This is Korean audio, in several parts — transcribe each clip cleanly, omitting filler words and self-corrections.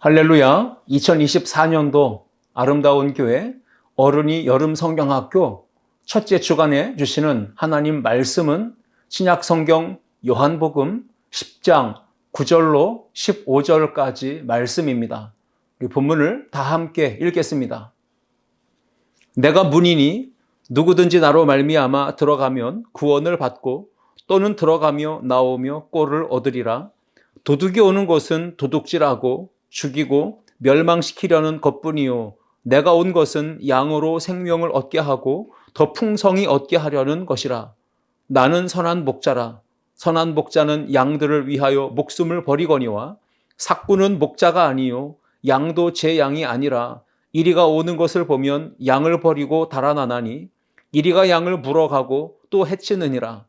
할렐루야. 2024년도 아름다운 교회 어른이 여름 성경학교 첫째 주간에 주시는 하나님 말씀은 신약 성경 요한복음 10장 9절로 15절까지 말씀입니다. 우리 본문을 다 함께 읽겠습니다. 내가 문이니 누구든지 나로 말미암아 들어가면 구원을 받고 또는 들어가며 나오며 꼴을 얻으리라. 도둑이 오는 곳은 도둑질하고 죽이고 멸망시키려는 것뿐이요 내가 온 것은 양으로 생명을 얻게 하고 더 풍성히 얻게 하려는 것이라. 나는 선한 목자라. 선한 목자는 양들을 위하여 목숨을 버리거니와 삭구는 목자가 아니요 양도 제 양이 아니라 이리가 오는 것을 보면 양을 버리고 달아나나니 이리가 양을 물어가고 또 해치느니라.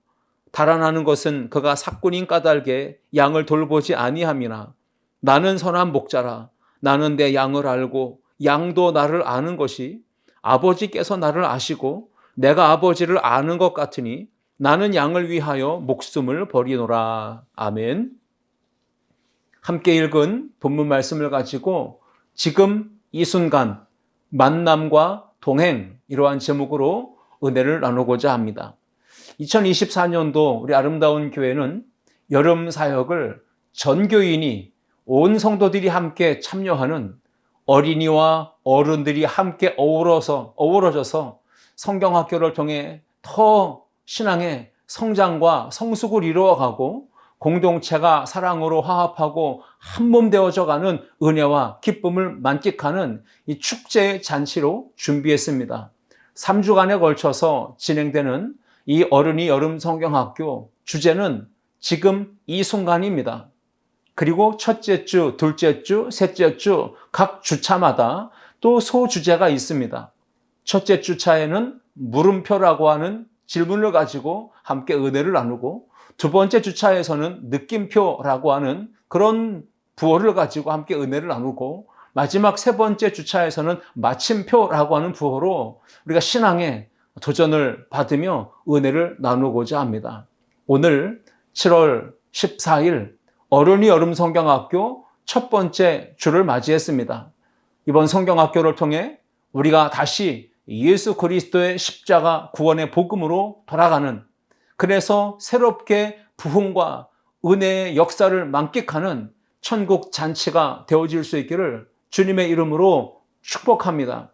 달아나는 것은 그가 삭군인 까닭에 양을 돌보지 아니함이나 나는 선한 목자라. 나는 내 양을 알고 양도 나를 아는 것이 아버지께서 나를 아시고 내가 아버지를 아는 것 같으니 나는 양을 위하여 목숨을 버리노라. 아멘. 함께 읽은 본문 말씀을 가지고 지금 이 순간 만남과 동행 이러한 제목으로 은혜를 나누고자 합니다. 2024년도 우리 아름다운 교회는 여름 사역을 전교인이 온 성도들이 함께 참여하는 어린이와 어른들이 함께 어우러져서 성경학교를 통해 더 신앙의 성장과 성숙을 이루어가고 공동체가 사랑으로 화합하고 한몸 되어져가는 은혜와 기쁨을 만끽하는 이 축제의 잔치로 준비했습니다. 3주간에 걸쳐서 진행되는 이 어른이 여름 성경학교 주제는 지금 이 순간입니다. 그리고 첫째 주, 둘째 주, 셋째 주 각 주차마다 또 소주제가 있습니다. 첫째 주차에는 물음표라고 하는 질문을 가지고 함께 은혜를 나누고 두 번째 주차에서는 느낌표라고 하는 그런 부호를 가지고 함께 은혜를 나누고 마지막 세 번째 주차에서는 마침표라고 하는 부호로 우리가 신앙의 도전을 받으며 은혜를 나누고자 합니다. 오늘 7월 14일 어른이 여름 성경학교 첫 번째 주를 맞이했습니다. 이번 성경학교를 통해 우리가 다시 예수 그리스도의 십자가 구원의 복음으로 돌아가는, 그래서 새롭게 부흥과 은혜의 역사를 만끽하는 천국 잔치가 되어질 수 있기를 주님의 이름으로 축복합니다.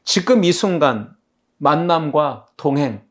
지금 이 순간 만남과 동행,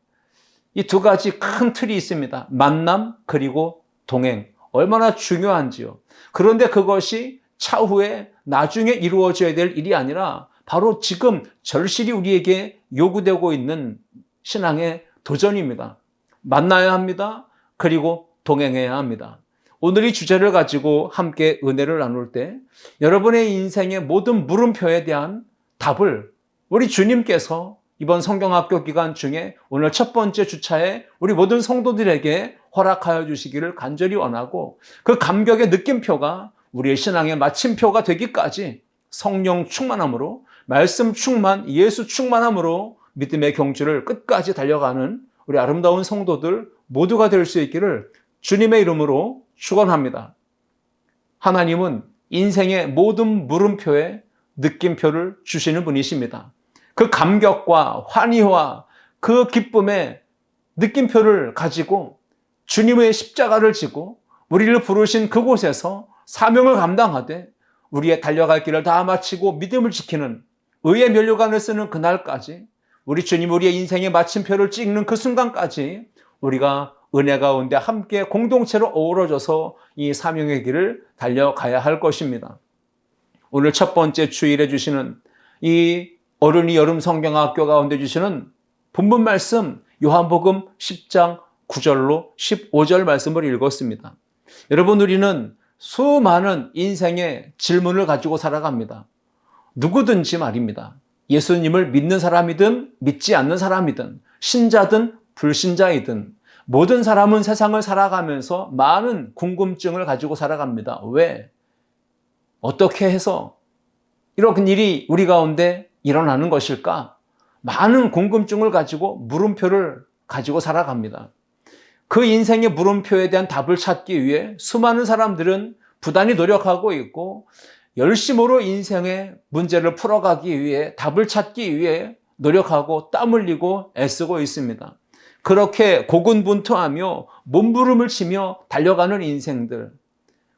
이 두 가지 큰 틀이 있습니다. 만남 그리고 동행. 얼마나 중요한지요. 그런데 그것이 차후에 나중에 이루어져야 될 일이 아니라 바로 지금 절실히 우리에게 요구되고 있는 신앙의 도전입니다. 만나야 합니다. 그리고 동행해야 합니다. 오늘 이 주제를 가지고 함께 은혜를 나눌 때 여러분의 인생의 모든 물음표에 대한 답을 우리 주님께서 이번 성경학교 기간 중에 오늘 첫 번째 주차에 우리 모든 성도들에게 허락하여 주시기를 간절히 원하고 그 감격의 느낌표가 우리의 신앙의 마침표가 되기까지 성령 충만함으로 말씀 충만, 예수 충만함으로 믿음의 경주를 끝까지 달려가는 우리 아름다운 성도들 모두가 될 수 있기를 주님의 이름으로 축원합니다. 하나님은 인생의 모든 물음표에 느낌표를 주시는 분이십니다. 그 감격과 환희와 그 기쁨의 느낌표를 가지고 주님의 십자가를 지고 우리를 부르신 그곳에서 사명을 감당하되 우리의 달려갈 길을 다 마치고 믿음을 지키는 의의 면류관을 쓰는 그날까지 우리 주님 우리의 인생의 마침표를 찍는 그 순간까지 우리가 은혜 가운데 함께 공동체로 어우러져서 이 사명의 길을 달려가야 할 것입니다. 오늘 첫 번째 주일에 주시는 이 어른이 여름 성경학교 가운데 주시는 본문 말씀 요한복음 10장 9절로 15절 말씀을 읽었습니다. 여러분, 우리는 수많은 인생의 질문을 가지고 살아갑니다. 누구든지 말입니다. 예수님을 믿는 사람이든 믿지 않는 사람이든 신자든 불신자이든 모든 사람은 세상을 살아가면서 많은 궁금증을 가지고 살아갑니다. 왜? 어떻게 해서 이런 일이 우리 가운데 일어나는 것일까? 많은 궁금증을 가지고 물음표를 가지고 살아갑니다. 그 인생의 물음표에 대한 답을 찾기 위해 수많은 사람들은 부단히 노력하고 있고 열심으로 인생의 문제를 풀어가기 위해 답을 찾기 위해 노력하고 땀 흘리고 애쓰고 있습니다. 그렇게 고군분투하며 몸부림을 치며 달려가는 인생들,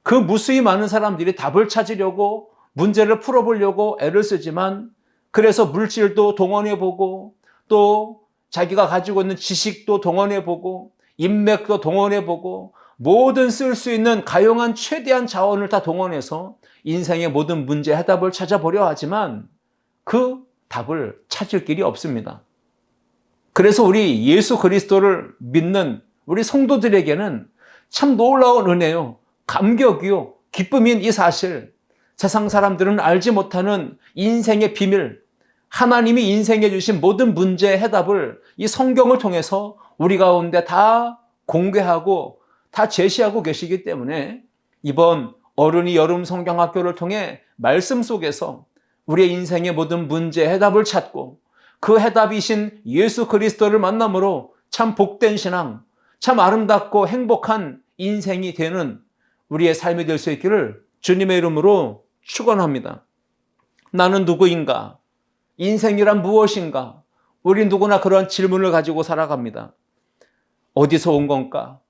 그 무수히 많은 사람들이 답을 찾으려고 문제를 풀어보려고 애를 쓰지만 그래서 물질도 동원해보고 또 자기가 가지고 있는 지식도 동원해보고 인맥도 동원해보고 모든 쓸 수 있는 가용한 최대한 자원을 다 동원해서 인생의 모든 문제 해답을 찾아보려 하지만 그 답을 찾을 길이 없습니다. 그래서 우리 예수 그리스도를 믿는 우리 성도들에게는 참 놀라운 은혜요, 감격이요, 기쁨인 이 사실, 세상 사람들은 알지 못하는 인생의 비밀, 하나님이 인생에 주신 모든 문제의 해답을 이 성경을 통해서 우리 가운데 다 공개하고 다 제시하고 계시기 때문에 이번 어른이 여름 성경학교를 통해 말씀 속에서 우리의 인생의 모든 문제의 해답을 찾고 그 해답이신 예수 그리스도를 만남으로 참 복된 신앙, 참 아름답고 행복한 인생이 되는 우리의 삶이 될 수 있기를 주님의 이름으로 축원합니다. 나는 누구인가? 인생이란 무엇인가? 우리 누구나 그런 질문을 가지고 살아갑니다. 어디서 온 건가?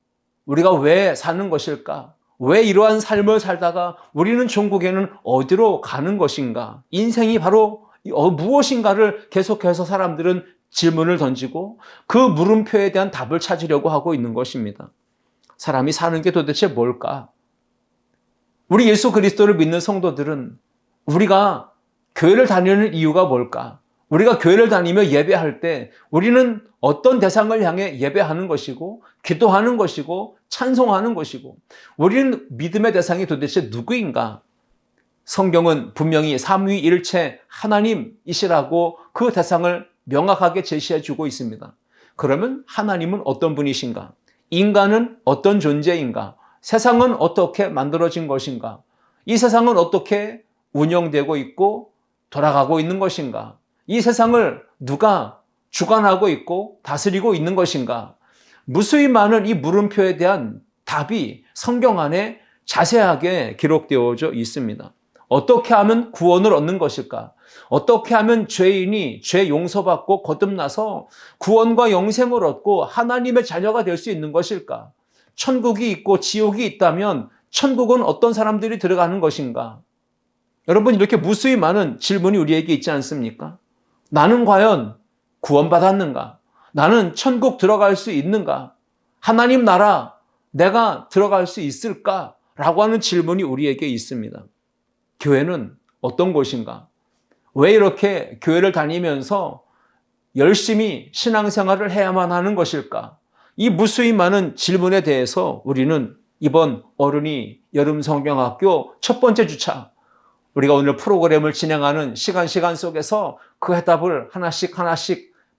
우리가 왜 사는 것일까? 왜 이러한 삶을 살다가 우리는 종국에는 어디로 가는 것인가? 인생이 바로 무엇인가를 계속해서 사람들은 질문을 던지고 그 물음표에 대한 답을 찾으려고 하고 있는 것입니다. 사람이 사는 게 도대체 뭘까? 우리 예수 그리스도를 믿는 성도들은 우리가 교회를 다니는 이유가 뭘까? 우리가 교회를 다니며 예배할 때 우리는 어떤 대상을 향해 예배하는 것이고 기도하는 것이고 찬송하는 것이고 우리는 믿음의 대상이 도대체 누구인가? 성경은 분명히 삼위일체 하나님이시라고 그 대상을 명확하게 제시해 주고 있습니다. 그러면 하나님은 어떤 분이신가? 인간은 어떤 존재인가? 세상은 어떻게 만들어진 것인가? 이 세상은 어떻게 운영되고 있고 돌아가고 있는 것인가? 이 세상을 누가 주관하고 있고 다스리고 있는 것인가? 무수히 많은 이 물음표에 대한 답이 성경 안에 자세하게 기록되어져 있습니다. 어떻게 하면 구원을 얻는 것일까? 어떻게 하면 죄인이 죄 용서받고 거듭나서 구원과 영생을 얻고 하나님의 자녀가 될 수 있는 것일까? 천국이 있고 지옥이 있다면 천국은 어떤 사람들이 들어가는 것인가? 여러분, 이렇게 무수히 많은 질문이 우리에게 있지 않습니까? 나는 과연 구원받았는가? 나는 천국 들어갈 수 있는가? 하나님 나라 내가 들어갈 수 있을까? 라고 하는 질문이 우리에게 있습니다. 교회는 어떤 곳인가? 왜 이렇게 교회를 다니면서 열심히 신앙생활을 해야만 하는 것일까? 이 무수히 많은 질문에 대해서 우리는 이번 어른이 여름 성경학교 첫 번째 주차, 우리가 오늘 프로그램을 진행하는 시간 속에서 그 해답을 하나씩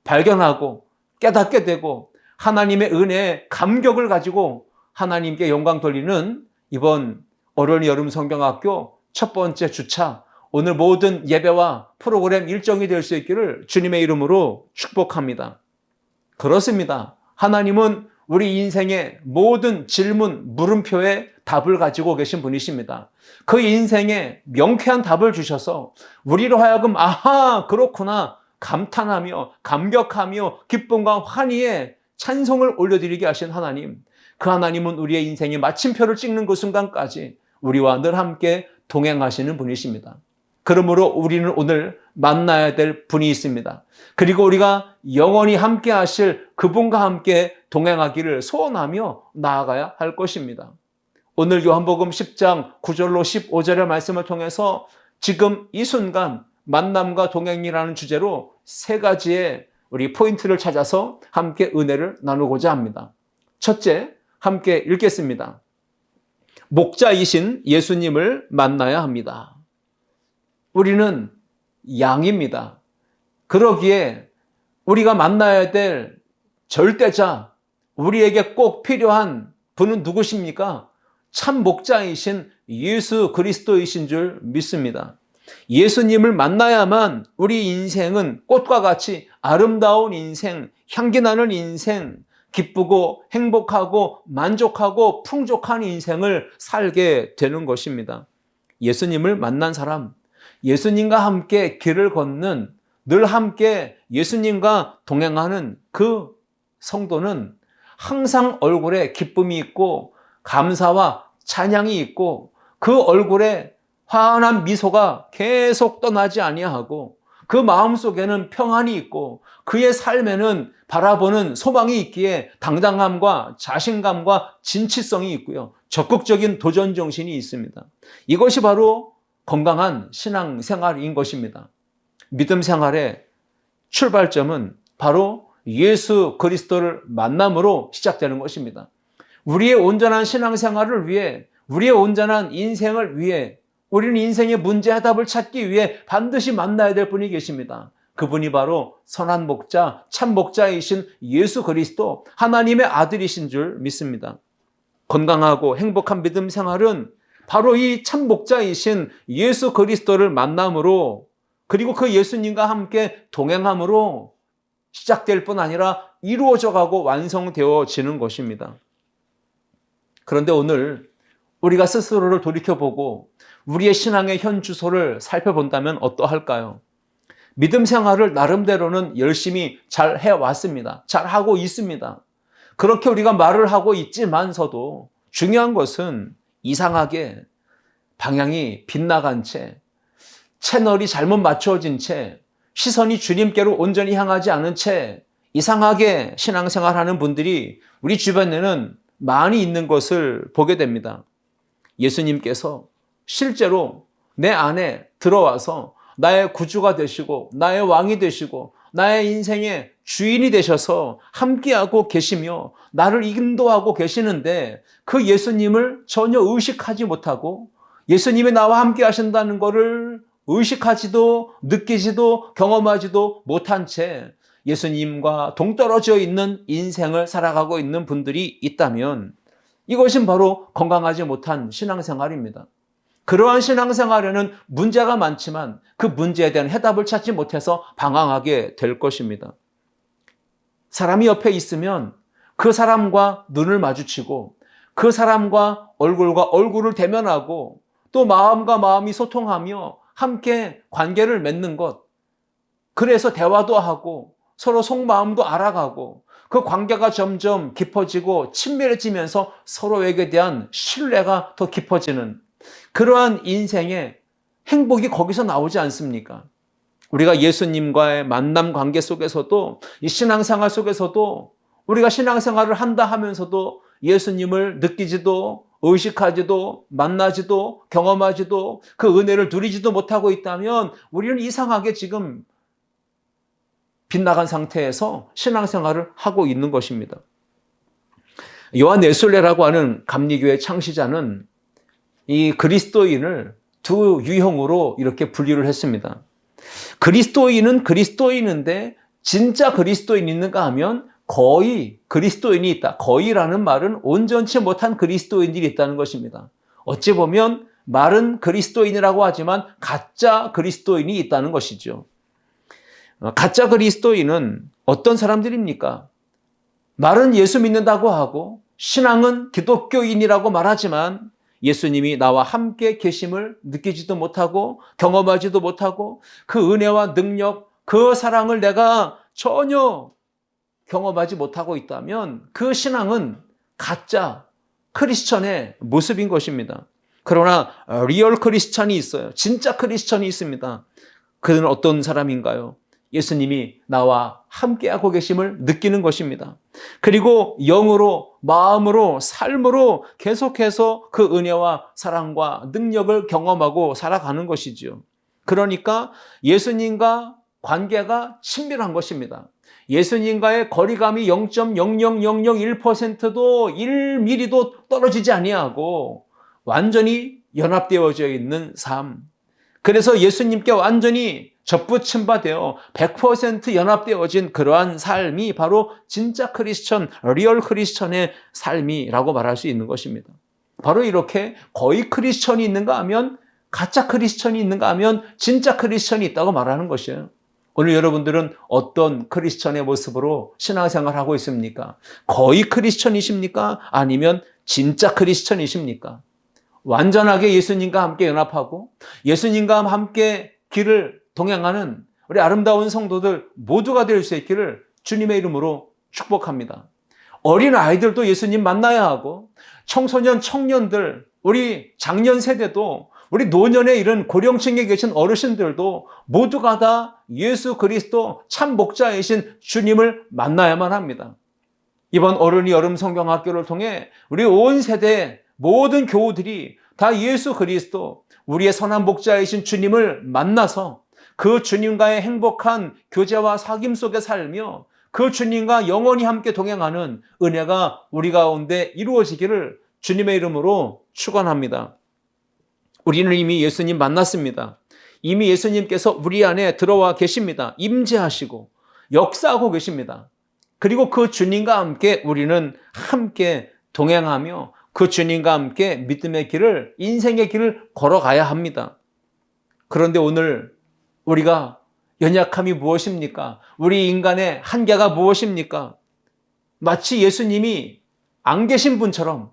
발견하고 깨닫게 되고 하나님의 은혜에 감격을 가지고 하나님께 영광 돌리는 이번 어른이 여름 성경학교 첫 번째 주차, 오늘 모든 예배와 프로그램 일정이 될 수 있기를 주님의 이름으로 축복합니다. 그렇습니다. 하나님은 우리 인생의 모든 질문, 물음표에 답을 가지고 계신 분이십니다. 그 인생에 명쾌한 답을 주셔서 우리로 하여금 아하, 그렇구나 감탄하며 감격하며 기쁨과 환희에 찬송을 올려드리게 하신 하나님, 그 하나님은 우리의 인생의 마침표를 찍는 그 순간까지 우리와 늘 함께 동행하시는 분이십니다. 그러므로 우리는 오늘 만나야 될 분이 있습니다. 그리고 우리가 영원히 함께 하실 그분과 함께 동행하기를 소원하며 나아가야 할 것입니다. 오늘 요한복음 10장 9절로 15절의 말씀을 통해서 지금 이 순간 만남과 동행이라는 주제로 세 가지의 우리 포인트를 찾아서 함께 은혜를 나누고자 합니다. 첫째, 함께 읽겠습니다. 목자이신 예수님을 만나야 합니다. 우리는 양입니다. 그러기에 우리가 만나야 될 절대자, 우리에게 꼭 필요한 분은 누구십니까? 참 목자이신 예수 그리스도이신 줄 믿습니다. 예수님을 만나야만 우리 인생은 꽃과 같이 아름다운 인생, 향기 나는 인생, 기쁘고 행복하고 만족하고 풍족한 인생을 살게 되는 것입니다. 예수님을 만난 사람, 예수님과 함께 길을 걷는, 늘 함께 예수님과 동행하는 그 성도는 항상 얼굴에 기쁨이 있고 감사와 찬양이 있고 그 얼굴에 환한 미소가 계속 떠나지 아니하고 그 마음속에는 평안이 있고 그의 삶에는 바라보는 소망이 있기에 당당함과 자신감과 진취성이 있고요. 적극적인 도전 정신이 있습니다. 이것이 바로 건강한 신앙생활인 것입니다. 믿음 생활의 출발점은 바로 예수 그리스도를 만남으로 시작되는 것입니다. 우리의 온전한 신앙생활을 위해, 우리의 온전한 인생을 위해, 우리는 인생의 문제 해답을 찾기 위해 반드시 만나야 될 분이 계십니다. 그분이 바로 선한 목자, 참 목자이신 예수 그리스도, 하나님의 아들이신 줄 믿습니다. 건강하고 행복한 믿음 생활은 바로 이 참 목자이신 예수 그리스도를 만남으로, 그리고 그 예수님과 함께 동행함으로 시작될 뿐 아니라 이루어져 가고 완성되어지는 것입니다. 그런데 오늘 우리가 스스로를 돌이켜보고 우리의 신앙의 현 주소를 살펴본다면 어떠할까요? 믿음 생활을 나름대로는 열심히 잘 해왔습니다. 잘 하고 있습니다. 그렇게 우리가 말을 하고 있지만서도 중요한 것은 이상하게 방향이 빗나간 채, 채널이 잘못 맞춰진 채, 시선이 주님께로 온전히 향하지 않은 채 이상하게 신앙생활하는 분들이 우리 주변에는 많이 있는 것을 보게 됩니다. 예수님께서 실제로 내 안에 들어와서 나의 구주가 되시고 나의 왕이 되시고 나의 인생의 주인이 되셔서 함께하고 계시며 나를 인도하고 계시는데 그 예수님을 전혀 의식하지 못하고 예수님이 나와 함께 하신다는 것을 의식하지도 느끼지도 경험하지도 못한 채 예수님과 동떨어져 있는 인생을 살아가고 있는 분들이 있다면 이것은 바로 건강하지 못한 신앙생활입니다. 그러한 신앙생활에는 문제가 많지만 그 문제에 대한 해답을 찾지 못해서 방황하게 될 것입니다. 사람이 옆에 있으면 그 사람과 눈을 마주치고 그 사람과 얼굴과 얼굴을 대면하고 또 마음과 마음이 소통하며 함께 관계를 맺는 것, 그래서 대화도 하고 서로 속마음도 알아가고 그 관계가 점점 깊어지고 친밀해지면서 서로에게 대한 신뢰가 더 깊어지는 그러한 인생의 행복이 거기서 나오지 않습니까? 우리가 예수님과의 만남 관계 속에서도 이 신앙생활 속에서도 우리가 신앙생활을 한다 하면서도 예수님을 느끼지도 의식하지도 만나지도 경험하지도 그 은혜를 누리지도 못하고 있다면 우리는 이상하게 지금 빗나간 상태에서 신앙생활을 하고 있는 것입니다. 요한 웨슬레라고 하는 감리교의 창시자는 이 그리스도인을 두 유형으로 이렇게 분류를 했습니다. 그리스도인은 그리스도인인데 진짜 그리스도인이 있는가 하면 거의 그리스도인이 있다. 거의라는 말은 온전치 못한 그리스도인들이 있다는 것입니다. 어찌 보면 말은 그리스도인이라고 하지만 가짜 그리스도인이 있다는 것이죠. 가짜 그리스도인은 어떤 사람들입니까? 말은 예수 믿는다고 하고 신앙은 기독교인이라고 말하지만 예수님이 나와 함께 계심을 느끼지도 못하고 경험하지도 못하고 그 은혜와 능력, 그 사랑을 내가 전혀 경험하지 못하고 있다면 그 신앙은 가짜 크리스천의 모습인 것입니다. 그러나 리얼 크리스천이 있어요. 진짜 크리스천이 있습니다. 그는 어떤 사람인가요? 예수님이 나와 함께하고 계심을 느끼는 것입니다. 그리고 영으로, 마음으로, 삶으로 계속해서 그 은혜와 사랑과 능력을 경험하고 살아가는 것이지요. 그러니까 예수님과 관계가 친밀한 것입니다. 예수님과의 거리감이 0.00001%도 1mm도 떨어지지 아니하고 완전히 연합되어져 있는 삶. 그래서 예수님께 완전히 접붙임 바 되어 100% 연합되어진 그러한 삶이 바로 진짜 크리스천, 리얼 크리스천의 삶이라고 말할 수 있는 것입니다. 바로 이렇게 거의 크리스천이 있는가 하면 가짜 크리스천이 있는가 하면 진짜 크리스천이 있다고 말하는 것이에요. 오늘 여러분들은 어떤 크리스천의 모습으로 신앙생활하고 있습니까? 거의 크리스천이십니까? 아니면 진짜 크리스천이십니까? 완전하게 예수님과 함께 연합하고 예수님과 함께 길을 동행하는 우리 아름다운 성도들 모두가 될 수 있기를 주님의 이름으로 축복합니다. 어린 아이들도 예수님 만나야 하고 청소년, 청년들, 우리 장년 세대도 우리 노년에 이른 고령층에 계신 어르신들도 모두가 다 예수 그리스도 참 목자이신 주님을 만나야만 합니다. 이번 어른이 여름 성경학교를 통해 우리 온 세대의 모든 교우들이 다 예수 그리스도 우리의 선한 목자이신 주님을 만나서 그 주님과의 행복한 교제와 사귐 속에 살며 그 주님과 영원히 함께 동행하는 은혜가 우리 가운데 이루어지기를 주님의 이름으로 축원합니다. 우리는 이미 예수님 만났습니다. 이미 예수님께서 우리 안에 들어와 계십니다. 임재하시고 역사하고 계십니다. 그리고 그 주님과 함께 우리는 함께 동행하며 그 주님과 함께 믿음의 길을, 인생의 길을 걸어가야 합니다. 그런데 오늘 우리가 연약함이 무엇입니까? 우리 인간의 한계가 무엇입니까? 마치 예수님이 안 계신 분처럼,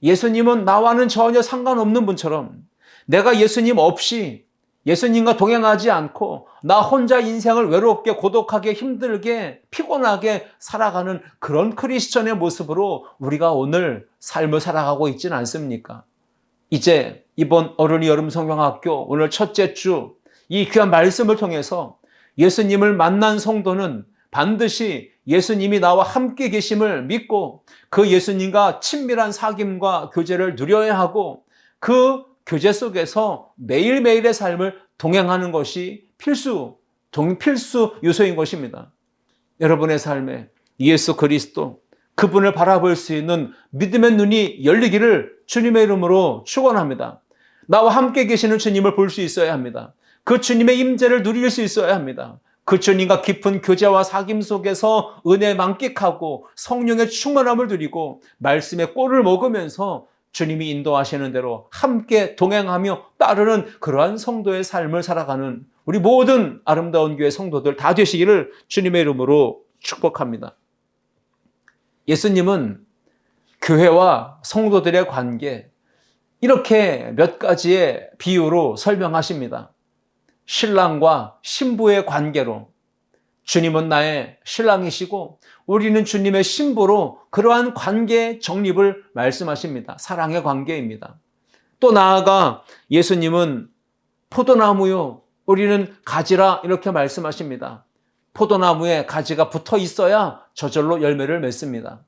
예수님은 나와는 전혀 상관없는 분처럼, 내가 예수님 없이 예수님과 동행하지 않고 나 혼자 인생을 외롭게 고독하게 힘들게 피곤하게 살아가는 그런 크리스천의 모습으로 우리가 오늘 삶을 살아가고 있지는 않습니까? 이제 이번 어른이 여름 성경학교 오늘 첫째 주 이 귀한 말씀을 통해서 예수님을 만난 성도는 반드시 예수님이 나와 함께 계심을 믿고 그 예수님과 친밀한 사귐과 교제를 누려야 하고 그 교제 속에서 매일매일의 삶을 동행하는 것이 필수 요소인 것입니다. 여러분의 삶에 예수 그리스도 그분을 바라볼 수 있는 믿음의 눈이 열리기를 주님의 이름으로 축원합니다. 나와 함께 계시는 주님을 볼 수 있어야 합니다. 그 주님의 임재를 누릴 수 있어야 합니다. 그 주님과 깊은 교제와 사귐 속에서 은혜 만끽하고 성령의 충만함을 누리고 말씀의 꼴을 먹으면서 주님이 인도하시는 대로 함께 동행하며 따르는 그러한 성도의 삶을 살아가는 우리 모든 아름다운 교회 성도들 다 되시기를 주님의 이름으로 축복합니다. 예수님은 교회와 성도들의 관계 이렇게 몇 가지의 비유로 설명하십니다. 신랑과 신부의 관계로 주님은 나의 신랑이시고 우리는 주님의 신부로 그러한 관계의 정립을 말씀하십니다. 사랑의 관계입니다. 또 나아가 예수님은 포도나무요, 우리는 가지라 이렇게 말씀하십니다. 포도나무에 가지가 붙어 있어야 저절로 열매를 맺습니다.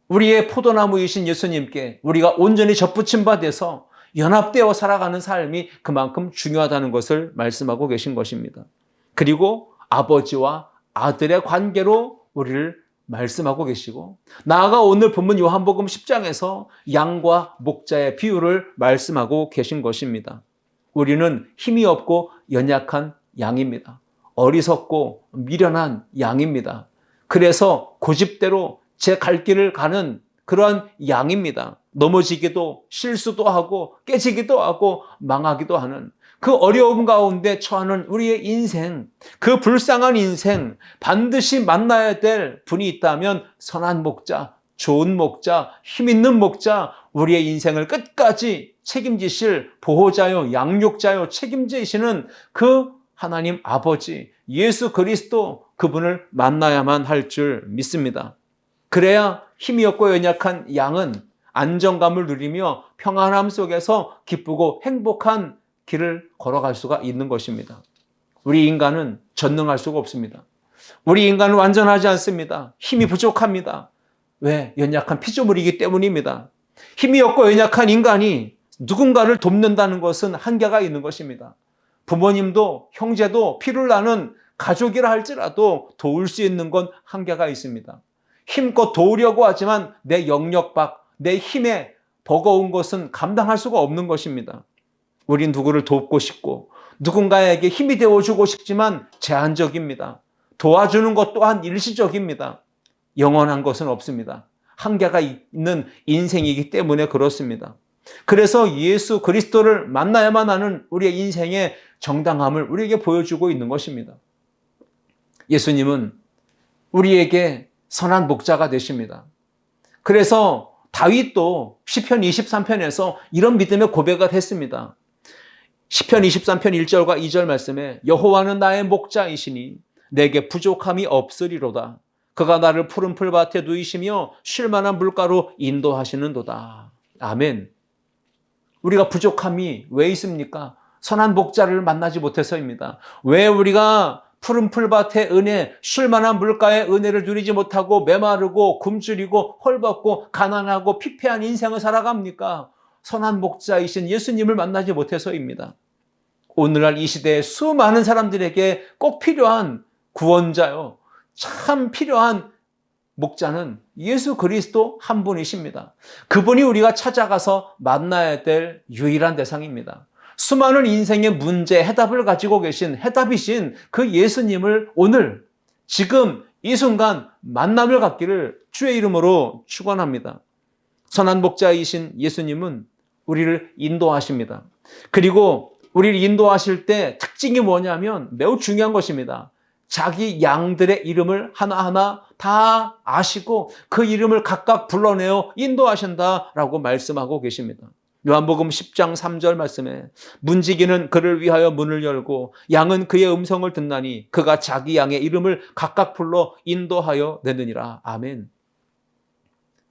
우리의 포도나무이신 예수님께 우리가 온전히 접붙임 바 돼서 연합되어 살아가는 삶이 그만큼 중요하다는 것을 말씀하고 계신 것입니다. 그리고 아버지와 아들의 관계로 우리를 말씀하고 계시고 나아가 오늘 본문 요한복음 10장에서 양과 목자의 비유를 말씀하고 계신 것입니다. 우리는 힘이 없고 연약한 양입니다. 어리석고 미련한 양입니다. 그래서 고집대로 제 갈 길을 가는 그러한 양입니다. 넘어지기도 실수도 하고 깨지기도 하고 망하기도 하는 그 어려움 가운데 처하는 우리의 인생, 그 불쌍한 인생 반드시 만나야 될 분이 있다면 선한 목자, 좋은 목자, 힘 있는 목자, 우리의 인생을 끝까지 책임지실 보호자요, 양육자요, 책임지시는 그 하나님 아버지, 예수 그리스도 그분을 만나야만 할 줄 믿습니다. 그래야 힘이 없고 연약한 양은 안정감을 누리며 평안함 속에서 기쁘고 행복한 길을 걸어갈 수가 있는 것입니다. 우리 인간은 전능할 수가 없습니다. 우리 인간은 완전하지 않습니다. 힘이 부족합니다. 왜? 연약한 피조물이기 때문입니다. 힘이 없고 연약한 인간이 누군가를 돕는다는 것은 한계가 있는 것입니다. 부모님도 형제도 피를 나는 가족이라 할지라도 도울 수 있는 건 한계가 있습니다. 힘껏 도우려고 하지만 내 영역 밖, 내 힘에 버거운 것은 감당할 수가 없는 것입니다. 우린 누구를 돕고 싶고 누군가에게 힘이 되어주고 싶지만 제한적입니다. 도와주는 것 또한 일시적입니다. 영원한 것은 없습니다. 한계가 있는 인생이기 때문에 그렇습니다. 그래서 예수 그리스도를 만나야만 하는 우리의 인생의 정당함을 우리에게 보여주고 있는 것입니다. 예수님은 우리에게 선한 목자가 되십니다. 그래서 다윗도 시편 23편에서 이런 믿음의 고백을 했습니다. 시편 23편 1절과 2절 말씀에 여호와는 나의 목자이시니 내게 부족함이 없으리로다. 그가 나를 푸른 풀밭에 누이시며 쉴 만한 물가로 인도하시는도다. 아멘. 우리가 부족함이 왜 있습니까? 선한 목자를 만나지 못해서입니다. 왜 우리가 푸른 풀밭의 은혜, 쉴 만한 물가의 은혜를 누리지 못하고 메마르고 굶주리고 헐벗고 가난하고 피폐한 인생을 살아갑니까? 선한 목자이신 예수님을 만나지 못해서입니다. 오늘날 이 시대에 수많은 사람들에게 꼭 필요한 구원자요, 참 필요한 목자는 예수 그리스도 한 분이십니다. 그분이 우리가 찾아가서 만나야 될 유일한 대상입니다. 수많은 인생의 문제 해답을 가지고 계신 해답이신 그 예수님을 오늘 지금 이 순간 만남을 갖기를 주의 이름으로 축원합니다. 선한 목자이신 예수님은 우리를 인도하십니다. 그리고 우리를 인도하실 때 특징이 뭐냐면 매우 중요한 것입니다. 자기 양들의 이름을 하나하나 다 아시고 그 이름을 각각 불러내어 인도하신다라고 말씀하고 계십니다. 요한복음 10장 3절 말씀에 문지기는 그를 위하여 문을 열고 양은 그의 음성을 듣나니 그가 자기 양의 이름을 각각 불러 인도하여 내느니라. 아멘.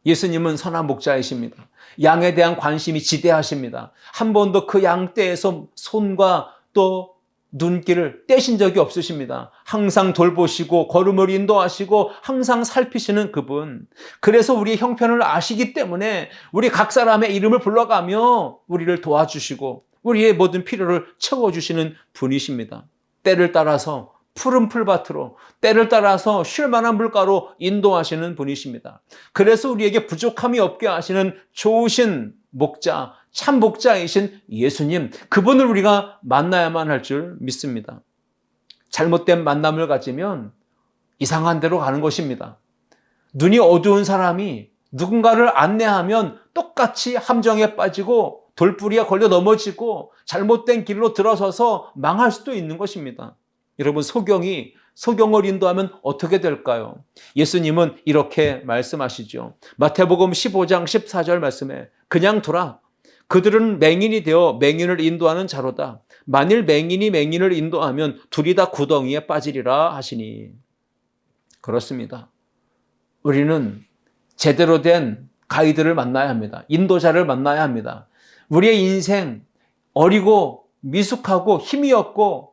예수님은 선한 목자이십니다. 양에 대한 관심이 지대하십니다. 한 번도 그 양떼에서 손과 또 눈길을 떼신 적이 없으십니다. 항상 돌보시고 걸음을 인도하시고 항상 살피시는 그분. 그래서 우리의 형편을 아시기 때문에 우리 각 사람의 이름을 불러가며 우리를 도와주시고 우리의 모든 필요를 채워주시는 분이십니다. 때를 따라서 푸른 풀밭으로, 때를 따라서 쉴 만한 물가로 인도하시는 분이십니다. 그래서 우리에게 부족함이 없게 하시는 좋으신 목자, 참 목자이신 예수님, 그분을 우리가 만나야만 할 줄 믿습니다. 잘못된 만남을 가지면 이상한 데로 가는 것입니다. 눈이 어두운 사람이 누군가를 안내하면 똑같이 함정에 빠지고 돌부리에 걸려 넘어지고 잘못된 길로 들어서서 망할 수도 있는 것입니다. 여러분, 소경을 인도하면 어떻게 될까요? 예수님은 이렇게 말씀하시죠. 마태복음 15장 14절 말씀에 그냥 두라. 그들은 맹인이 되어 맹인을 인도하는 자로다. 만일 맹인이 맹인을 인도하면 둘이 다 구덩이에 빠지리라 하시니. 그렇습니다. 우리는 제대로 된 가이드를 만나야 합니다. 인도자를 만나야 합니다. 우리의 인생 어리고 미숙하고 힘이 없고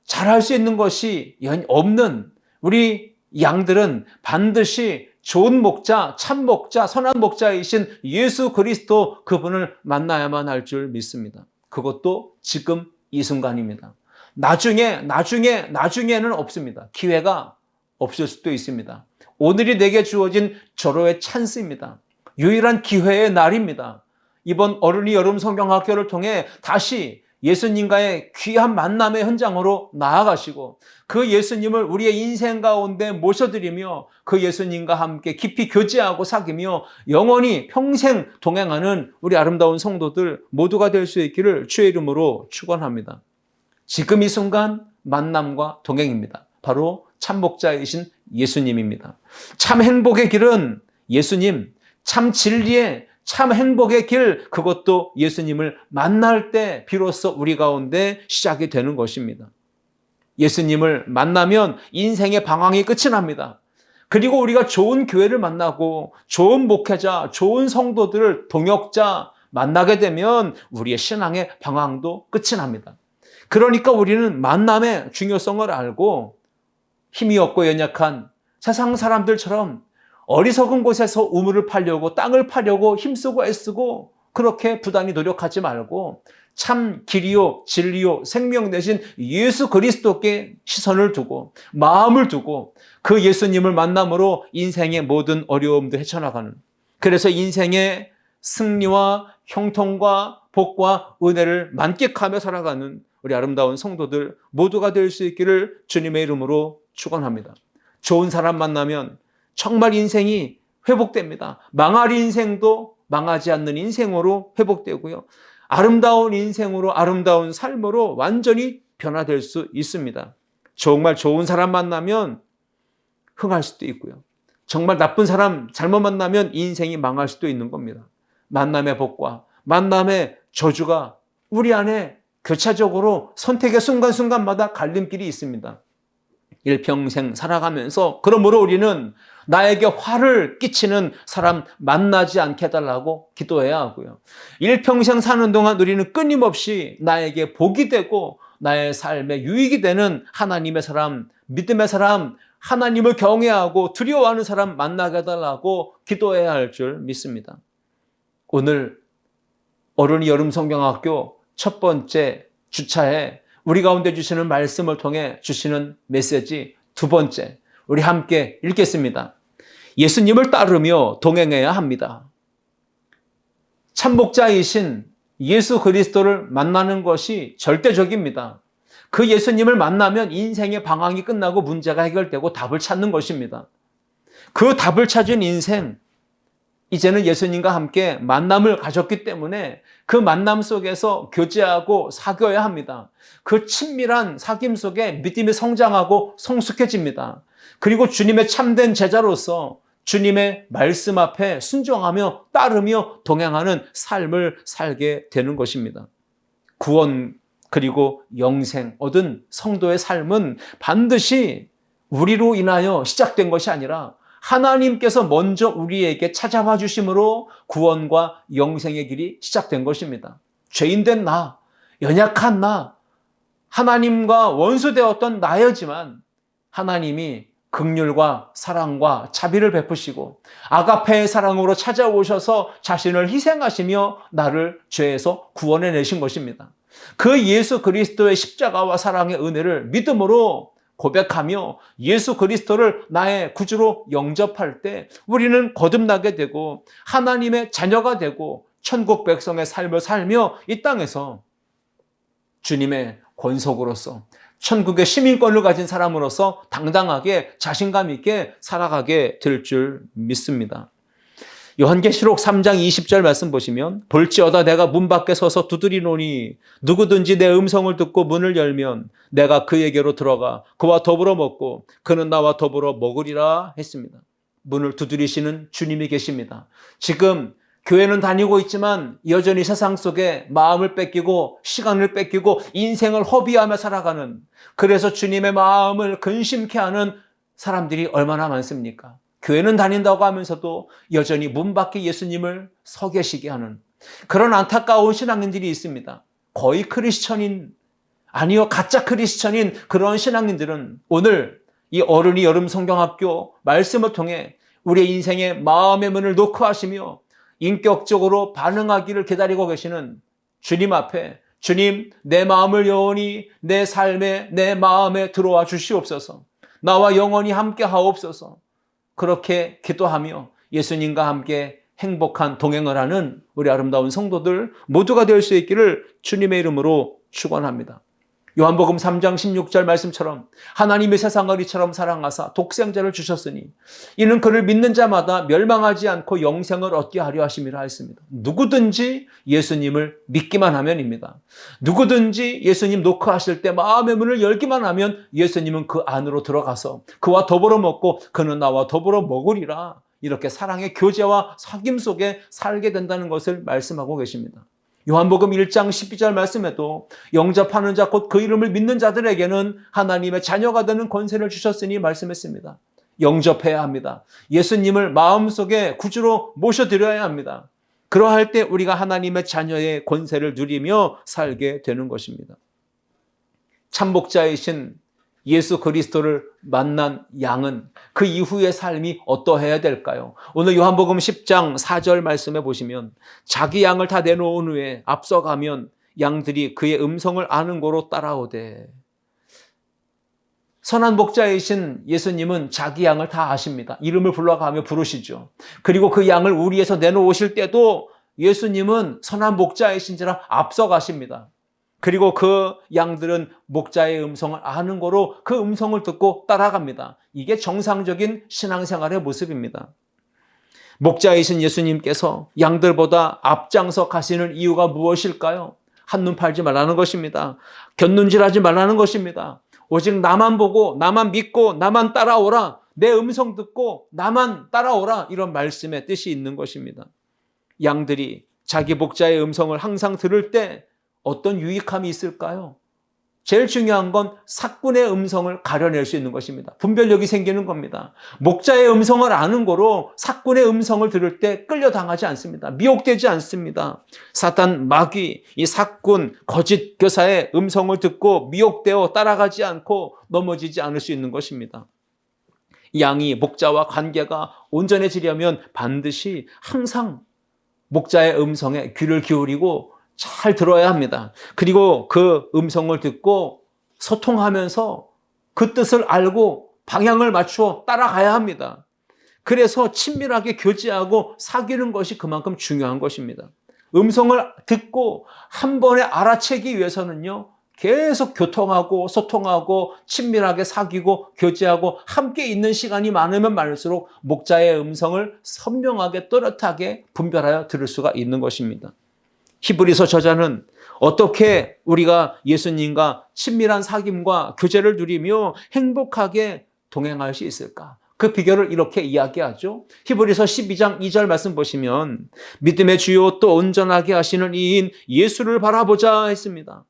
잘할 수 있는 것이 없는 우리 양들은 반드시 좋은 목자, 참 목자, 선한 목자이신 예수 그리스도 그분을 만나야만 할 줄 믿습니다. 그것도 지금 이 순간입니다. 나중에는 없습니다. 기회가 없을 수도 있습니다. 오늘이 내게 주어진 절호의 찬스입니다. 유일한 기회의 날입니다. 이번 어른이 여름 성경학교를 통해 다시 예수님과의 귀한 만남의 현장으로 나아가시고 그 예수님을 우리의 인생 가운데 모셔드리며 그 예수님과 함께 깊이 교제하고 사귀며 영원히 평생 동행하는 우리 아름다운 성도들 모두가 될 수 있기를 주의 이름으로 축원합니다. 지금 이 순간 만남과 동행입니다. 바로 참 목자이신 예수님입니다. 참 행복의 길은 예수님, 참 진리의 참 행복의 길, 그것도 예수님을 만날 때 비로소 우리 가운데 시작이 되는 것입니다. 예수님을 만나면 인생의 방황이 끝이 납니다. 그리고 우리가 좋은 교회를 만나고 좋은 목회자, 좋은 성도들을 동역자 만나게 되면 우리의 신앙의 방황도 끝이 납니다. 그러니까 우리는 만남의 중요성을 알고 힘이 없고 연약한 세상 사람들처럼 어리석은 곳에서 우물을 파려고 땅을 파려고 힘쓰고 애쓰고 그렇게 부단히 노력하지 말고 참 길이요 진리요 생명 되신 예수 그리스도께 시선을 두고 마음을 두고 그 예수님을 만남으로 인생의 모든 어려움도 헤쳐나가는, 그래서 인생의 승리와 형통과 복과 은혜를 만끽하며 살아가는 우리 아름다운 성도들 모두가 될 수 있기를 주님의 이름으로 축원합니다. 좋은 사람 만나면 정말 인생이 회복됩니다. 망할 인생도 망하지 않는 인생으로 회복되고요. 아름다운 인생으로, 아름다운 삶으로 완전히 변화될 수 있습니다. 정말 좋은 사람 만나면 흥할 수도 있고요. 정말 나쁜 사람 잘못 만나면 인생이 망할 수도 있는 겁니다. 만남의 복과 만남의 저주가 우리 안에 교차적으로 선택의 순간순간마다 갈림길이 있습니다. 일평생 살아가면서 그러므로 우리는 나에게 화를 끼치는 사람 만나지 않게 해달라고 기도해야 하고요. 일평생 사는 동안 우리는 끊임없이 나에게 복이 되고 나의 삶에 유익이 되는 하나님의 사람, 믿음의 사람, 하나님을 경외하고 두려워하는 사람 만나게 해달라고 기도해야 할 줄 믿습니다. 오늘 어른이 여름 성경학교 첫 번째 주차에 우리 가운데 주시는 말씀을 통해 주시는 메시지 두 번째, 우리 함께 읽겠습니다. 예수님을 따르며 동행해야 합니다. 참목자이신 예수 그리스도를 만나는 것이 절대적입니다. 그 예수님을 만나면 인생의 방황이 끝나고 문제가 해결되고 답을 찾는 것입니다. 그 답을 찾은 인생, 이제는 예수님과 함께 만남을 가졌기 때문에 그 만남 속에서 교제하고 사귀어야 합니다. 그 친밀한 사귐 속에 믿음이 성장하고 성숙해집니다. 그리고 주님의 참된 제자로서 주님의 말씀 앞에 순종하며 따르며 동행하는 삶을 살게 되는 것입니다. 구원 그리고 영생 얻은 성도의 삶은 반드시 우리로 인하여 시작된 것이 아니라 하나님께서 먼저 우리에게 찾아와 주심으로 구원과 영생의 길이 시작된 것입니다. 죄인된 나, 연약한 나, 하나님과 원수되었던 나였지만 하나님이 긍휼과 사랑과 자비를 베푸시고 아가페의 사랑으로 찾아오셔서 자신을 희생하시며 나를 죄에서 구원해내신 것입니다. 그 예수 그리스도의 십자가와 사랑의 은혜를 믿음으로 고백하며 예수 그리스도를 나의 구주로 영접할 때 우리는 거듭나게 되고 하나님의 자녀가 되고 천국 백성의 삶을 살며 이 땅에서 주님의 권속으로서 천국의 시민권을 가진 사람으로서 당당하게 자신감 있게 살아가게 될 줄 믿습니다. 요한계시록 3장 20절 말씀 보시면 볼지어다 내가 문 밖에 서서 두드리노니 누구든지 내 음성을 듣고 문을 열면 내가 그에게로 들어가 그와 더불어 먹고 그는 나와 더불어 먹으리라 했습니다. 문을 두드리시는 주님이 계십니다. 지금 교회는 다니고 있지만 여전히 세상 속에 마음을 뺏기고 시간을 뺏기고 인생을 허비하며 살아가는, 그래서 주님의 마음을 근심케 하는 사람들이 얼마나 많습니까? 교회는 다닌다고 하면서도 여전히 문 밖에 예수님을 서 계시게 하는 그런 안타까운 신앙인들이 있습니다. 거의 크리스천인, 아니요 가짜 크리스천인 그런 신앙인들은 오늘 이 어른이 여름 성경학교 말씀을 통해 우리의 인생의 마음의 문을 노크하시며 인격적으로 반응하기를 기다리고 계시는 주님 앞에, 주님 내 마음을 영원히 내 삶에 내 마음에 들어와 주시옵소서, 나와 영원히 함께 하옵소서, 그렇게 기도하며 예수님과 함께 행복한 동행을 하는 우리 아름다운 성도들 모두가 될 수 있기를 주님의 이름으로 축원합니다. 요한복음 3장 16절 말씀처럼 하나님이 세상을 이처럼 사랑하사 독생자를 주셨으니 이는 그를 믿는 자마다 멸망하지 않고 영생을 얻게 하려 하심이라 했습니다. 누구든지 예수님을 믿기만 하면입니다. 누구든지 예수님 노크하실 때 마음의 문을 열기만 하면 예수님은 그 안으로 들어가서 그와 더불어 먹고 그는 나와 더불어 먹으리라, 이렇게 사랑의 교제와 사귐 속에 살게 된다는 것을 말씀하고 계십니다. 요한복음 1장 12절 말씀에도 영접하는 자 곧 그 이름을 믿는 자들에게는 하나님의 자녀가 되는 권세를 주셨으니 말씀했습니다. 영접해야 합니다. 예수님을 마음속에 구주로 모셔드려야 합니다. 그러할 때 우리가 하나님의 자녀의 권세를 누리며 살게 되는 것입니다. 참목자이신 예수 그리스도를 만난 양은 그 이후의 삶이 어떠해야 될까요? 오늘 요한복음 10장 4절 말씀에 보시면 자기 양을 다 내놓은 후에 앞서가면 양들이 그의 음성을 아는 고로 따라오되, 선한 목자이신 예수님은 자기 양을 다 아십니다. 이름을 불러가며 부르시죠. 그리고 그 양을 우리에서 내놓으실 때도 예수님은 선한 목자이신지라 앞서가십니다. 그리고 그 양들은 목자의 음성을 아는 거로 그 음성을 듣고 따라갑니다. 이게 정상적인 신앙생활의 모습입니다. 목자이신 예수님께서 양들보다 앞장서 가시는 이유가 무엇일까요? 한눈 팔지 말라는 것입니다. 곁눈질하지 말라는 것입니다. 오직 나만 보고 나만 믿고 나만 따라오라, 내 음성 듣고 나만 따라오라, 이런 말씀의 뜻이 있는 것입니다. 양들이 자기 목자의 음성을 항상 들을 때 어떤 유익함이 있을까요? 제일 중요한 건 삭군의 음성을 가려낼 수 있는 것입니다. 분별력이 생기는 겁니다. 목자의 음성을 아는 거로 삭군의 음성을 들을 때 끌려당하지 않습니다. 미혹되지 않습니다. 사탄, 마귀, 이 삭군, 거짓 교사의 음성을 듣고 미혹되어 따라가지 않고 넘어지지 않을 수 있는 것입니다. 양이 목자와 관계가 온전해지려면 반드시 항상 목자의 음성에 귀를 기울이고 잘 들어야 합니다. 그리고 그 음성을 듣고 소통하면서 그 뜻을 알고 방향을 맞추어 따라가야 합니다. 그래서 친밀하게 교제하고 사귀는 것이 그만큼 중요한 것입니다. 음성을 듣고 한 번에 알아채기 위해서는요, 계속 교통하고 소통하고 친밀하게 사귀고 교제하고 함께 있는 시간이 많으면 많을수록 목자의 음성을 선명하게 또렷하게 분별하여 들을 수가 있는 것입니다. 히브리서 저자는 어떻게 우리가 예수님과 친밀한 사귐과 교제를 누리며 행복하게 동행할 수 있을까? 그 비결을 이렇게 이야기하죠. 히브리서 12장 2절 말씀 보시면 믿음의 주요 또 온전하게 하시는 이인 예수를 바라보자 했습니다.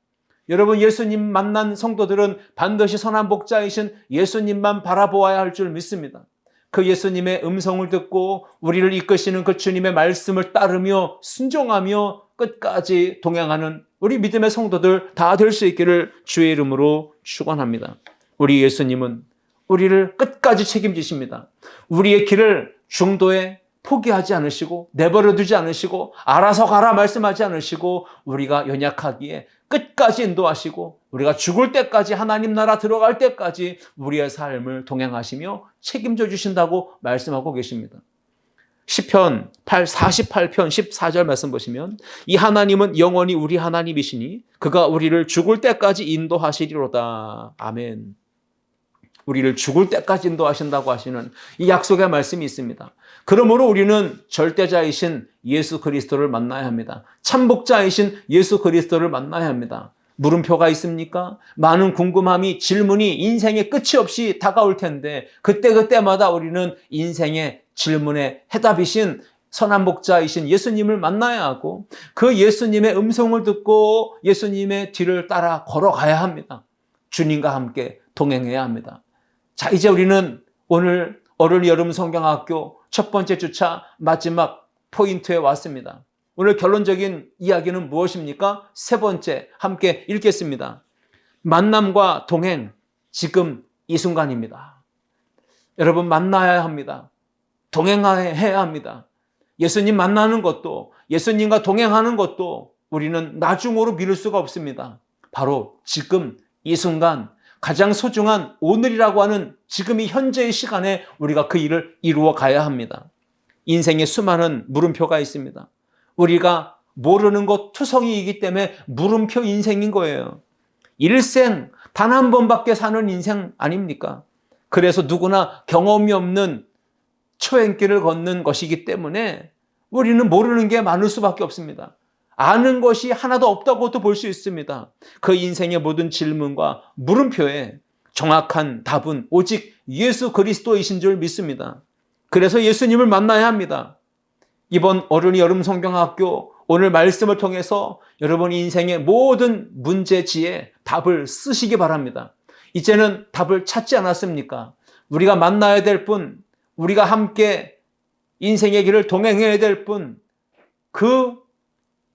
여러분, 예수님 만난 성도들은 반드시 선한 목자이신 예수님만 바라보아야 할 줄 믿습니다. 그 예수님의 음성을 듣고 우리를 이끄시는 그 주님의 말씀을 따르며 순종하며 끝까지 동행하는 우리 믿음의 성도들 다 될 수 있기를 주의 이름으로 축원합니다. 우리 예수님은 우리를 끝까지 책임지십니다. 우리의 길을 중도에 포기하지 않으시고 내버려 두지 않으시고 알아서 가라 말씀하지 않으시고 우리가 연약하기에 끝까지 인도하시고 우리가 죽을 때까지 하나님 나라 들어갈 때까지 우리의 삶을 동행하시며 책임져 주신다고 말씀하고 계십니다. 시편 48편 14절 말씀 보시면 이 하나님은 영원히 우리 하나님이시니 그가 우리를 죽을 때까지 인도하시리로다. 아멘. 우리를 죽을 때까지 인도하신다고 하시는 이 약속의 말씀이 있습니다. 그러므로 우리는 절대자이신 예수 그리스도를 만나야 합니다. 참복자이신 예수 그리스도를 만나야 합니다. 물음표가 있습니까? 많은 궁금함이, 질문이 인생의 끝이 없이 다가올 텐데 그때마다 우리는 인생의 질문의 해답이신 선한 목자이신 예수님을 만나야 하고 그 예수님의 음성을 듣고 예수님의 뒤를 따라 걸어가야 합니다. 주님과 함께 동행해야 합니다. 자, 이제 우리는 오늘 어른 여름 성경학교 첫 번째 주차 마지막 포인트에 왔습니다. 오늘 결론적인 이야기는 무엇입니까? 세 번째, 함께 읽겠습니다. 만남과 동행, 지금 이 순간입니다. 여러분, 만나야 합니다. 동행해야 합니다. 예수님 만나는 것도, 예수님과 동행하는 것도 우리는 나중으로 미룰 수가 없습니다. 바로 지금 이 순간, 가장 소중한 오늘이라고 하는 지금 이 현재의 시간에 우리가 그 일을 이루어 가야 합니다. 인생에 수많은 물음표가 있습니다. 우리가 모르는 것 투성이이기 때문에 물음표 인생인 거예요. 일생 단 한 번밖에 사는 인생 아닙니까? 그래서 누구나 경험이 없는 초행길을 걷는 것이기 때문에 우리는 모르는 게 많을 수밖에 없습니다. 아는 것이 하나도 없다고도 볼 수 있습니다. 그 인생의 모든 질문과 물음표에 정확한 답은 오직 예수 그리스도이신 줄 믿습니다. 그래서 예수님을 만나야 합니다. 이번 어른이 여름 성경학교 오늘 말씀을 통해서 여러분 인생의 모든 문제지에 답을 쓰시기 바랍니다. 이제는 답을 찾지 않았습니까? 우리가 만나야 될 분, 우리가 함께 인생의 길을 동행해야 될 분, 그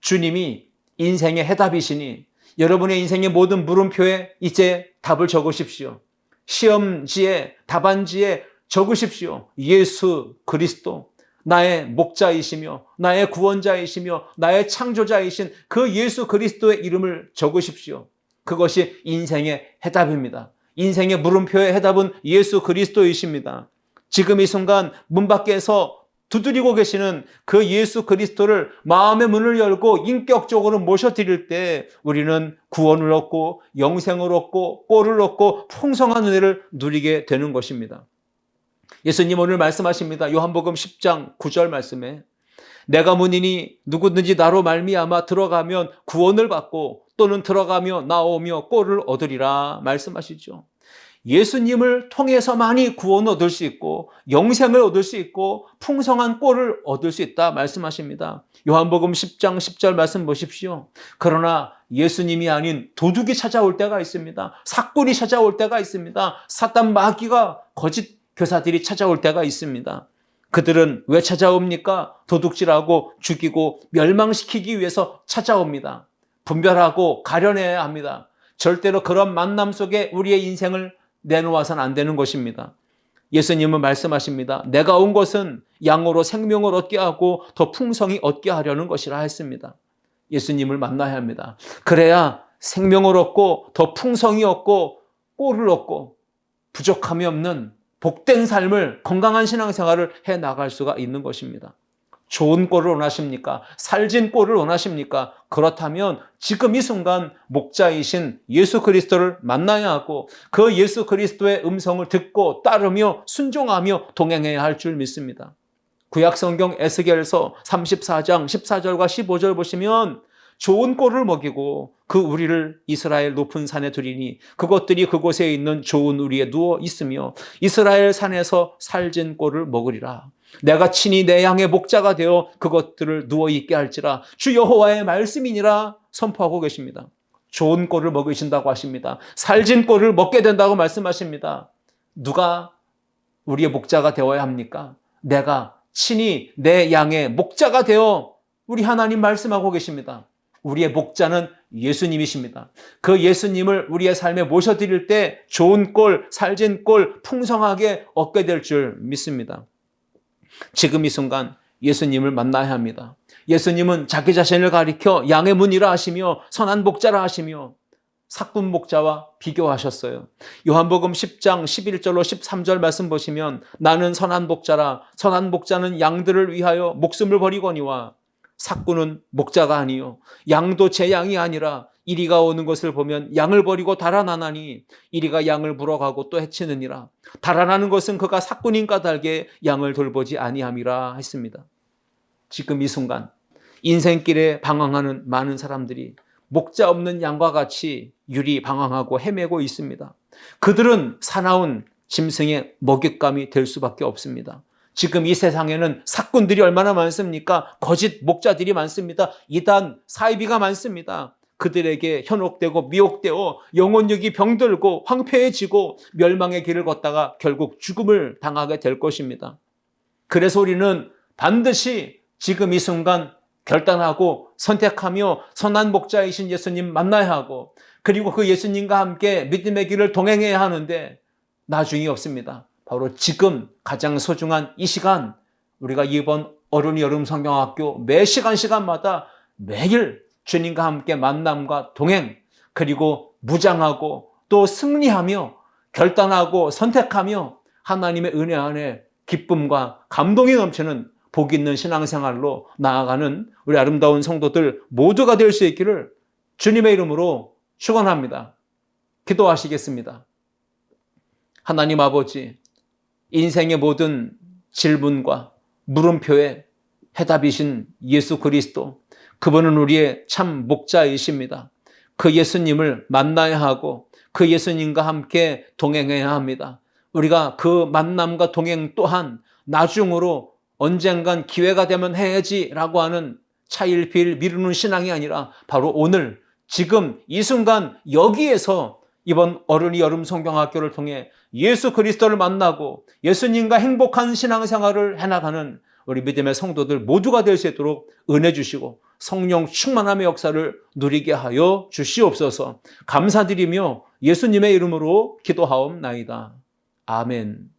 주님이 인생의 해답이시니 여러분의 인생의 모든 물음표에 이제 답을 적으십시오. 시험지에, 답안지에 적으십시오. 예수 그리스도, 나의 목자이시며 나의 구원자이시며 나의 창조자이신 그 예수 그리스도의 이름을 적으십시오. 그것이 인생의 해답입니다. 인생의 물음표의 해답은 예수 그리스도이십니다. 지금 이 순간 문 밖에서 두드리고 계시는 그 예수 그리스도를 마음의 문을 열고 인격적으로 모셔드릴 때 우리는 구원을 얻고 영생을 얻고 꼴을 얻고 풍성한 은혜를 누리게 되는 것입니다. 예수님 오늘 말씀하십니다. 요한복음 10장 9절 말씀에 내가 문이니 누구든지 나로 말미암아 들어가면 구원을 받고 또는 들어가며 나오며 꼴을 얻으리라 말씀하시죠. 예수님을 통해서만이 구원을 얻을 수 있고 영생을 얻을 수 있고 풍성한 꼴을 얻을 수 있다 말씀하십니다. 요한복음 10장 10절 말씀 보십시오. 그러나 예수님이 아닌 도둑이 찾아올 때가 있습니다. 사꾼이 찾아올 때가 있습니다. 사단 마귀가 거짓 교사들이 찾아올 때가 있습니다. 그들은 왜 찾아옵니까? 도둑질하고 죽이고 멸망시키기 위해서 찾아옵니다. 분별하고 가려내야 합니다. 절대로 그런 만남 속에 우리의 인생을 내놓아서는 안 되는 것입니다. 예수님은 말씀하십니다. 내가 온 것은 양으로 생명을 얻게 하고 더 풍성히 얻게 하려는 것이라 했습니다. 예수님을 만나야 합니다. 그래야 생명을 얻고 더 풍성히 얻고 꼴을 얻고 부족함이 없는 복된 삶을, 건강한 신앙생활을 해나갈 수가 있는 것입니다. 좋은 꼴을 원하십니까? 살진 꼴을 원하십니까? 그렇다면 지금 이 순간 목자이신 예수 그리스도를 만나야 하고 그 예수 그리스도의 음성을 듣고 따르며 순종하며 동행해야 할 줄 믿습니다. 구약성경 에스겔서 34장 14절과 15절 보시면 좋은 꼴을 먹이고 그 우리를 이스라엘 높은 산에 두리니 그것들이 그곳에 있는 좋은 우리에 누워 있으며 이스라엘 산에서 살진 꼴을 먹으리라. 내가 친히 내 양의 목자가 되어 그것들을 누워 있게 할지라 주 여호와의 말씀이니라 선포하고 계십니다. 좋은 꼴을 먹이신다고 하십니다. 살진 꼴을 먹게 된다고 말씀하십니다. 누가 우리의 목자가 되어야 합니까? 내가 친히 내 양의 목자가 되어 우리 하나님 말씀하고 계십니다. 우리의 목자는 예수님이십니다. 그 예수님을 우리의 삶에 모셔드릴 때 좋은 꼴, 살진 꼴 풍성하게 얻게 될 줄 믿습니다. 지금 이 순간 예수님을 만나야 합니다. 예수님은 자기 자신을 가리켜 양의 문이라 하시며 선한 목자라 하시며 사꾼 목자와 비교하셨어요. 요한복음 10장 11절로 13절 말씀 보시면 나는 선한 목자라 선한 목자는 양들을 위하여 목숨을 버리거니와 사꾼은 목자가 아니요 양도 제 양이 아니라 이리가 오는 것을 보면 양을 버리고 달아나나니 이리가 양을 물어가고 또 해치느니라. 달아나는 것은 그가 사꾼인 까닭에 양을 돌보지 아니함이라 했습니다. 지금 이 순간 인생길에 방황하는 많은 사람들이 목자 없는 양과 같이 유리방황하고 헤매고 있습니다. 그들은 사나운 짐승의 먹잇감이 될 수밖에 없습니다. 지금 이 세상에는 사꾼들이 얼마나 많습니까? 거짓 목자들이 많습니다. 이단, 사이비가 많습니다. 그들에게 현혹되고 미혹되어 영혼력이 병들고 황폐해지고 멸망의 길을 걷다가 결국 죽음을 당하게 될 것입니다. 그래서 우리는 반드시 지금 이 순간 결단하고 선택하며 선한 목자이신 예수님 만나야 하고 그리고 그 예수님과 함께 믿음의 길을 동행해야 하는데 나중이 없습니다. 바로 지금 가장 소중한 이 시간 우리가 이번 어른이 여름 성경학교 매 시간마다 매일 주님과 함께 만남과 동행 그리고 무장하고 또 승리하며 결단하고 선택하며 하나님의 은혜 안에 기쁨과 감동이 넘치는 복 있는 신앙생활로 나아가는 우리 아름다운 성도들 모두가 될 수 있기를 주님의 이름으로 축원합니다. 기도하시겠습니다. 하나님 아버지 인생의 모든 질문과 물음표에 해답이신 예수 그리스도 그분은 우리의 참 목자이십니다. 그 예수님을 만나야 하고 그 예수님과 함께 동행해야 합니다. 우리가 그 만남과 동행 또한 나중으로 언젠간 기회가 되면 해야지라고 하는 차일피일 미루는 신앙이 아니라 바로 오늘 지금 이 순간 여기에서 이번 어른이 여름 성경학교를 통해 예수 그리스도를 만나고 예수님과 행복한 신앙생활을 해나가는 우리 믿음의 성도들 모두가 될 수 있도록 은혜 주시고 성령 충만함의 역사를 누리게 하여 주시옵소서. 감사드리며 예수님의 이름으로 기도하옵나이다. 아멘.